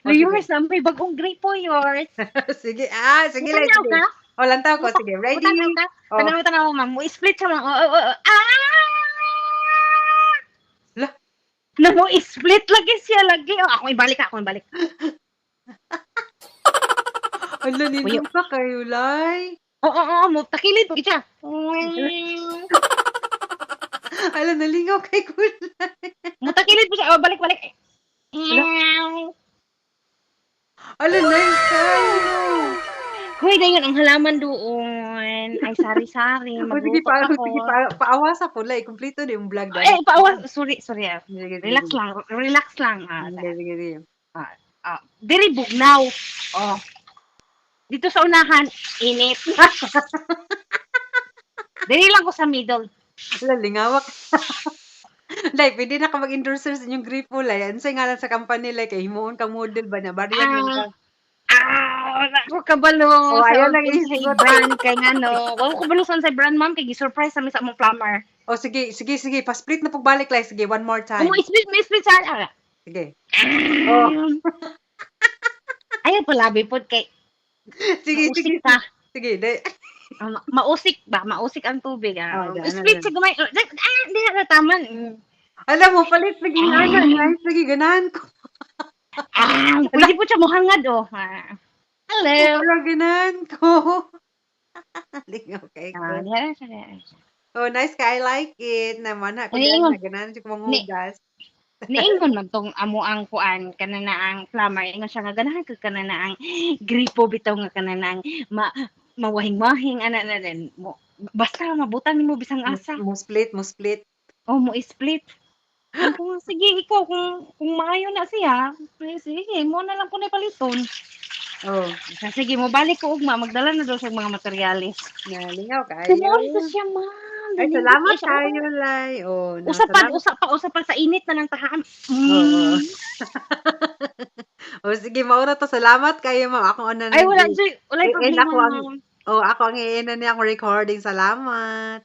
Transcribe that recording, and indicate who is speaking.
Speaker 1: O sige.
Speaker 2: Yours na may bagong gripo yours.
Speaker 1: Sige, sige lang,
Speaker 2: Mutanaw
Speaker 1: sige.
Speaker 2: ka?
Speaker 1: O, lantaw ko, sige.
Speaker 2: Mutanaw
Speaker 1: Ready?
Speaker 2: ka?
Speaker 1: Oh,
Speaker 2: Tanaw ma'am, mo split sa mga
Speaker 1: hala,
Speaker 2: na mo split lagi siya lagi. Oh, ako ibalik.
Speaker 1: hala,
Speaker 2: Puyo.
Speaker 1: nindot pa kayo, Lay.
Speaker 2: Mo takilid gid siya.
Speaker 1: Hala, nalingaw kay kulay.
Speaker 2: Mo takilid po siya. Oh, balik.
Speaker 1: Hala, hala, nice kayo.
Speaker 2: Hoy, dayon ang halaman doon. Ay, sari-sari.
Speaker 1: O, sige,
Speaker 2: Magluto ako.
Speaker 1: sige, paawas ako, Lay. Kumpleto na yung vlog dahil.
Speaker 2: Eh, paawas. Sorry.
Speaker 1: Sige, sige,
Speaker 2: Relax
Speaker 1: sige.
Speaker 2: lang. Relax lang.
Speaker 1: Sige, sige, sige.
Speaker 2: Diri bugnaw. Oh. Dito sa unahan, init. Diri lang ko sa middle.
Speaker 1: Hala, lingawak. Lay, pwede na ka mag-endorser sa inyong gripo, Lay. Ano sa ngalan sa company, Lay? Kay himuon kang model ba na? Bariyag lang ka.
Speaker 2: Wala ko kabalo
Speaker 1: ayaw
Speaker 2: sa
Speaker 1: lang
Speaker 2: unsay
Speaker 1: isgot.
Speaker 2: brand kay ngano. Wala ko kabalo sa unsay brand, ma'am, kay gi-surprise sa among plumber.
Speaker 1: O, sige, sige, sige. Pa-split na pagbalik, Lay. Sige, one more time.
Speaker 2: Mo split sa
Speaker 1: Sige. Oh,
Speaker 2: Ayaw palabi pod kay
Speaker 1: sige,
Speaker 2: mausik
Speaker 1: sige.
Speaker 2: ka.
Speaker 1: Sige, de.
Speaker 2: Mausik ba? Mausik ang tubig.
Speaker 1: Daan.
Speaker 2: Split sa gamay. Di na taman.
Speaker 1: Alam mo, palit lagi nga na. Nice, lagi, ganahan ko.
Speaker 2: Pwede po siya mohangad, oh. Hello.
Speaker 1: Wala, ganahan ko. Lingaw kay ko. Oh, nice ka. I like it. Naman, ako dyan na ganahan siya kumang hugas.
Speaker 2: Niingon man tong amo ang kuan kanana ang plumber ingon siya nga ganahan ka kanana ang gripo bitaw nga kanana ang mawahing-wahing ana na din mo basta mabutan nimo bisang asa
Speaker 1: Mo split.
Speaker 2: o mo split kung sige ikaw kung maayo na siya sige mo na lang kunay paliton
Speaker 1: Oh,
Speaker 2: sige mo balik ko ugma magdala na daw sa mga materyales
Speaker 1: nalingaw kayo.
Speaker 2: Kumon ko siya ma'am
Speaker 1: Ay, salamat kayo, Lay. Oh,
Speaker 2: usap pa sa init na ng tahaan
Speaker 1: Oo. O, sige, mauna to. Salamat kayo, ma'am. Ako ano
Speaker 2: ay wala
Speaker 1: i-end
Speaker 2: problema
Speaker 1: ako ang, ako ang i-end na niya akong recording. Salamat.